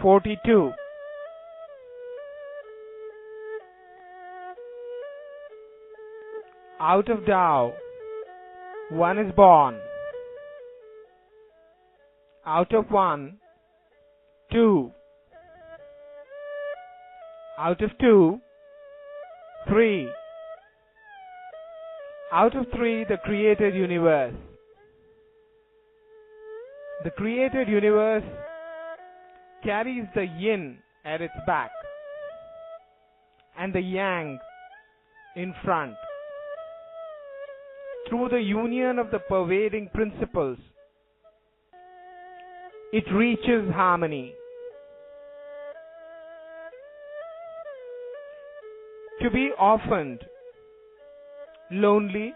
42. Out of Tao, one is born. Out of one, two. Out of two, three. Out of three, the created universe. The created universe carries the yin at its back and the yang in front. Through the union of the pervading principles, it reaches harmony. To be orphaned, lonely,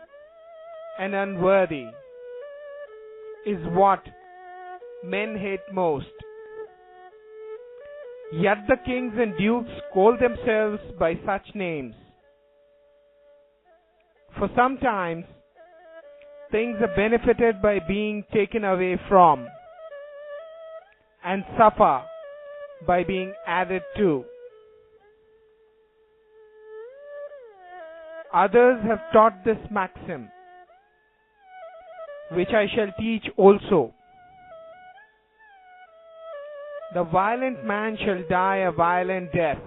and unworthy is what men hate most. Yet the kings and dukes call themselves by such names. For sometimes things are benefited by being taken away from, and suffer by being added to. Others have taught this maxim, which I shall teach also. The violent man shall die a violent death.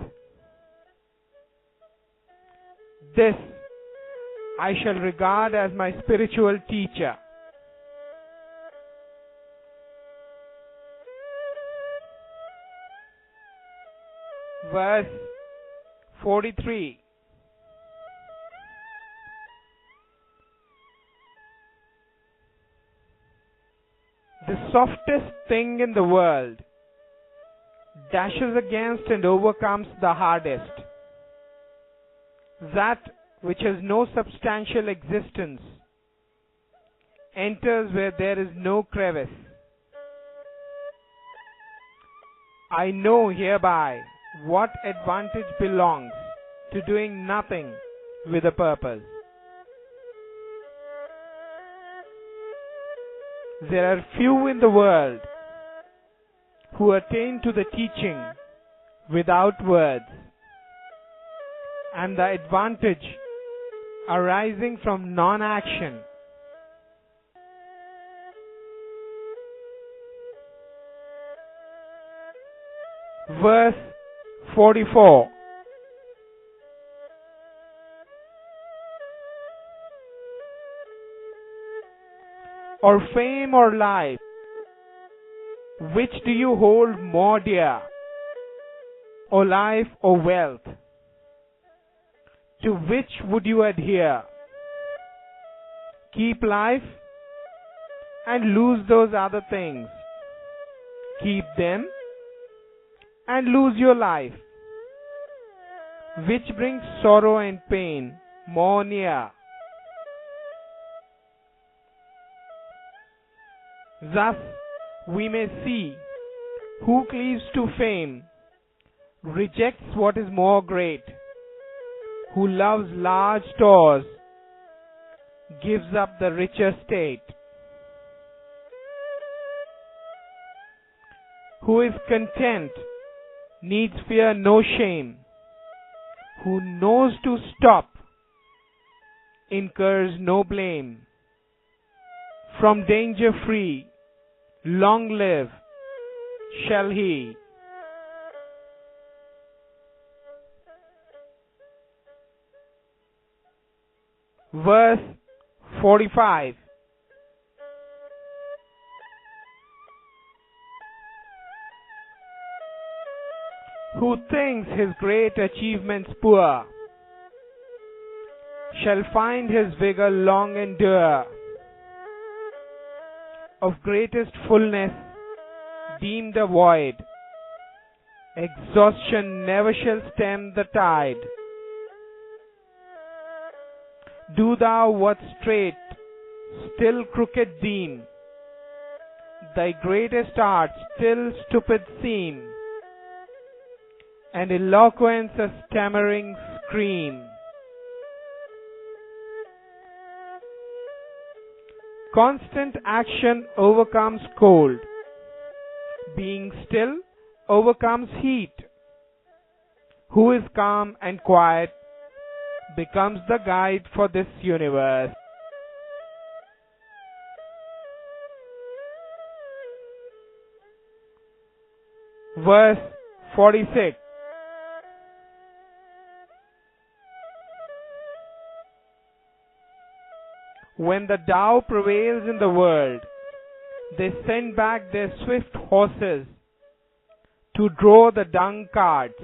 This I shall regard as my spiritual teacher. Verse 43. The softest thing in the world dashes against and overcomes the hardest. That which has no substantial existence enters where there is no crevice. I know hereby what advantage belongs to doing nothing with a purpose. There are few in the world who attain to the teaching without words, and the advantage arising from non-action verse 44. Or fame or life, which do you hold more dear? Or life or wealth? To which would you adhere? Keep life and lose those other things. Keep them and lose your life. Which brings sorrow and pain more near? Thus we may see who cleaves to fame rejects what is more great, who loves large stores gives up the richer state, who is content needs fear no shame, who knows to stop incurs no blame. From danger free, long live shall he. Verse 45. Who thinks his great achievements poor shall find his vigor long endure. Of greatest fullness deemed a void, exhaustion never shall stem the tide. Do thou what straight, still crooked deem, thy greatest art still stupid seem, and eloquence a stammering scream. Constant action overcomes cold. Being still overcomes heat, who is calm and quiet, becomes the guide for this universe. Verse 46. When the Tao prevails in the world, they send back their swift horses to draw the dung carts.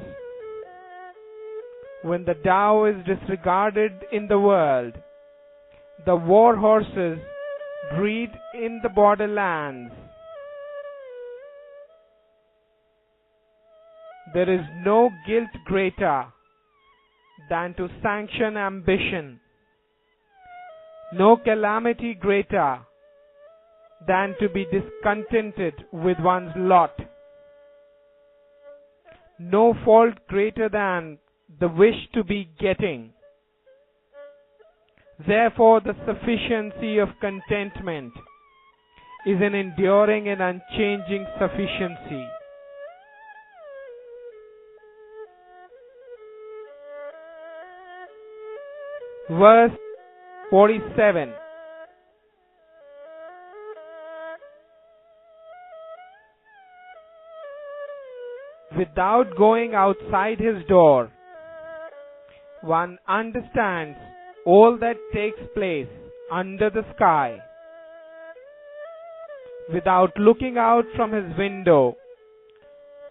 When the Tao is disregarded in the world, the war horses breed in the borderlands. There is no guilt greater than to sanction ambition, no calamity greater than to be discontented with one's lot, no fault greater than the wish to be getting. Therefore, the sufficiency of contentment is an enduring and unchanging sufficiency. Verse 47. Without going outside his door, one understands all that takes place under the sky. Without looking out from his window,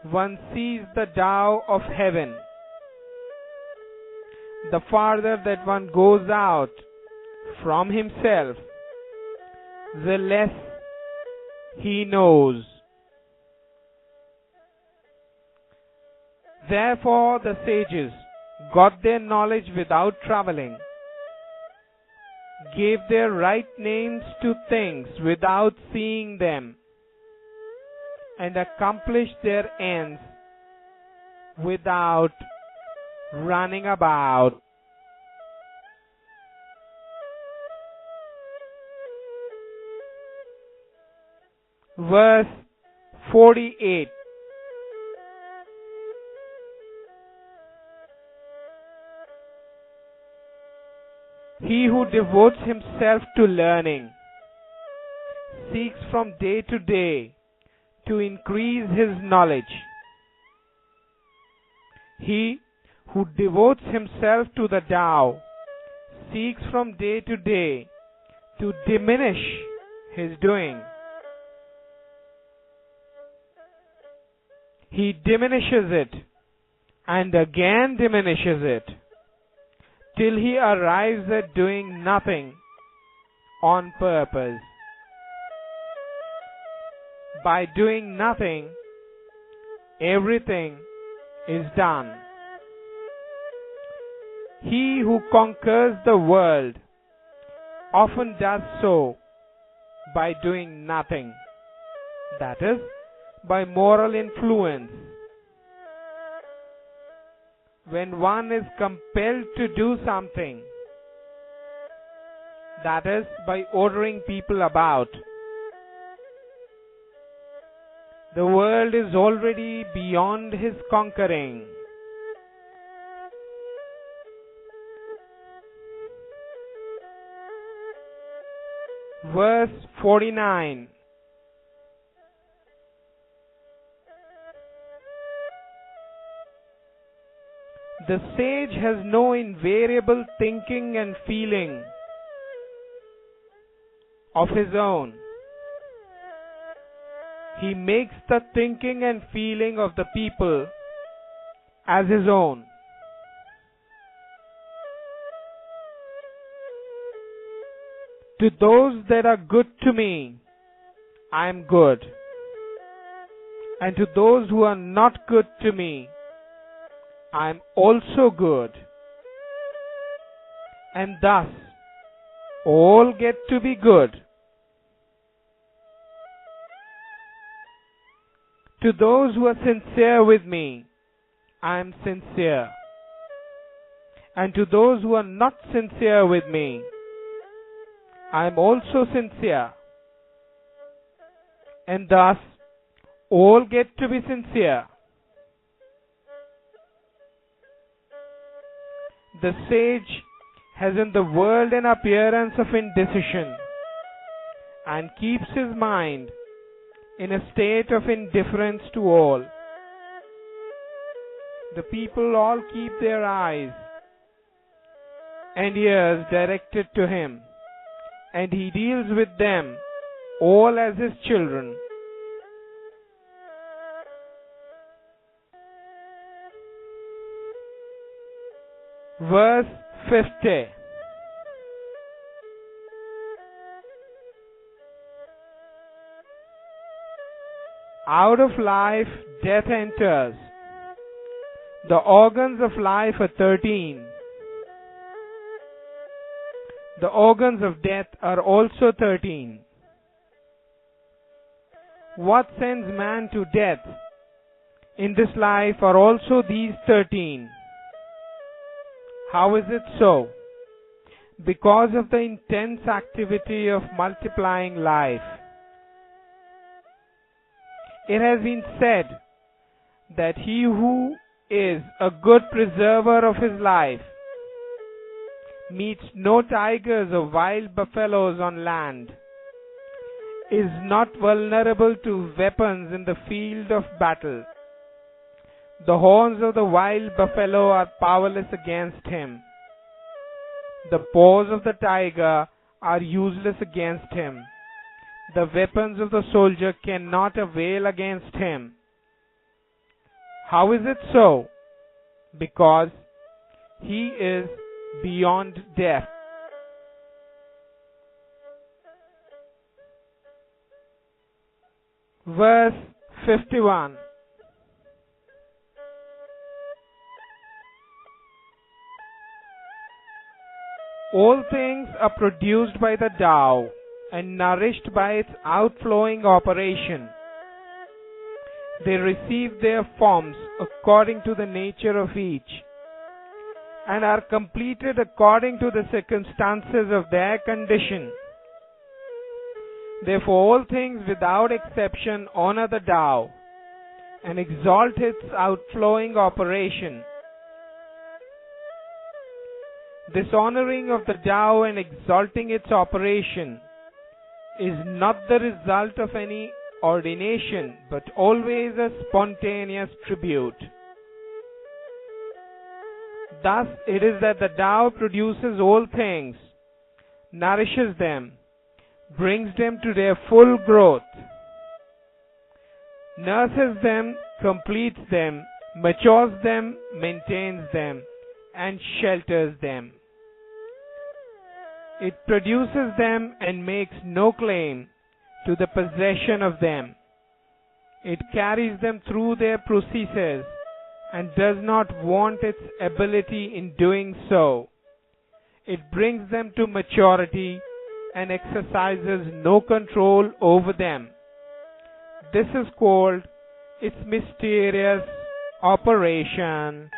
one sees the Tao of heaven. The farther that one goes out from himself, the less he knows. Therefore, the sages got their knowledge without traveling, gave their right names to things without seeing them, and accomplished their ends without running about. Verse 48. He who devotes himself to learning seeks from day to day to increase his knowledge. He who devotes himself to the Tao seeks from day to day to diminish his doing. He diminishes it and again diminishes it, till he arrives at doing nothing on purpose. By doing nothing, everything is done. He who conquers the world often does so by doing nothing, that is, by moral influence. When one is compelled to do something, that is, by ordering people about, the world is already beyond his conquering. Verse 49. The sage has no invariable thinking and feeling of his own. He makes the thinking and feeling of the people as his own. To those that are good to me, I am good. And to those who are not good to me, I am also good. And thus, all get to be good. To those who are sincere with me, I am sincere. And to those who are not sincere with me, I am also sincere. And thus, all get to be sincere. The sage has in the world an appearance of indecision and keeps his mind in a state of indifference to all. The people all keep their eyes and ears directed to him, and he deals with them all as his children. Verse 50. Out of life death enters. The organs of life are 13. The organs of death are also 13. What sends man to death in this life are also these 13. How is it so? Because of the intense activity of multiplying life. It has been said that he who is a good preserver of his life meets no tigers or wild buffaloes on land, is not vulnerable to weapons in the field of battle. The horns of the wild buffalo are powerless against him. The paws of the tiger are useless against him. The weapons of the soldier cannot avail against him. How is it so? Because he is beyond death. Verse 51. All things are produced by the Tao and nourished by its outflowing operation. They receive their forms according to the nature of each and are completed according to the circumstances of their condition. Therefore, all things without exception honor the Tao and exalt its outflowing operation. This honoring of the Tao and exalting its operation is not the result of any ordination, but always a spontaneous tribute. Thus it is that the Tao produces all things, nourishes them, brings them to their full growth, nurses them, completes them, matures them, maintains them, and shelters them. It produces them and makes no claim to the possession of them. It carries them through their processes and does not want its ability in doing so. It brings them to maturity and exercises no control over them. This is called its mysterious operation.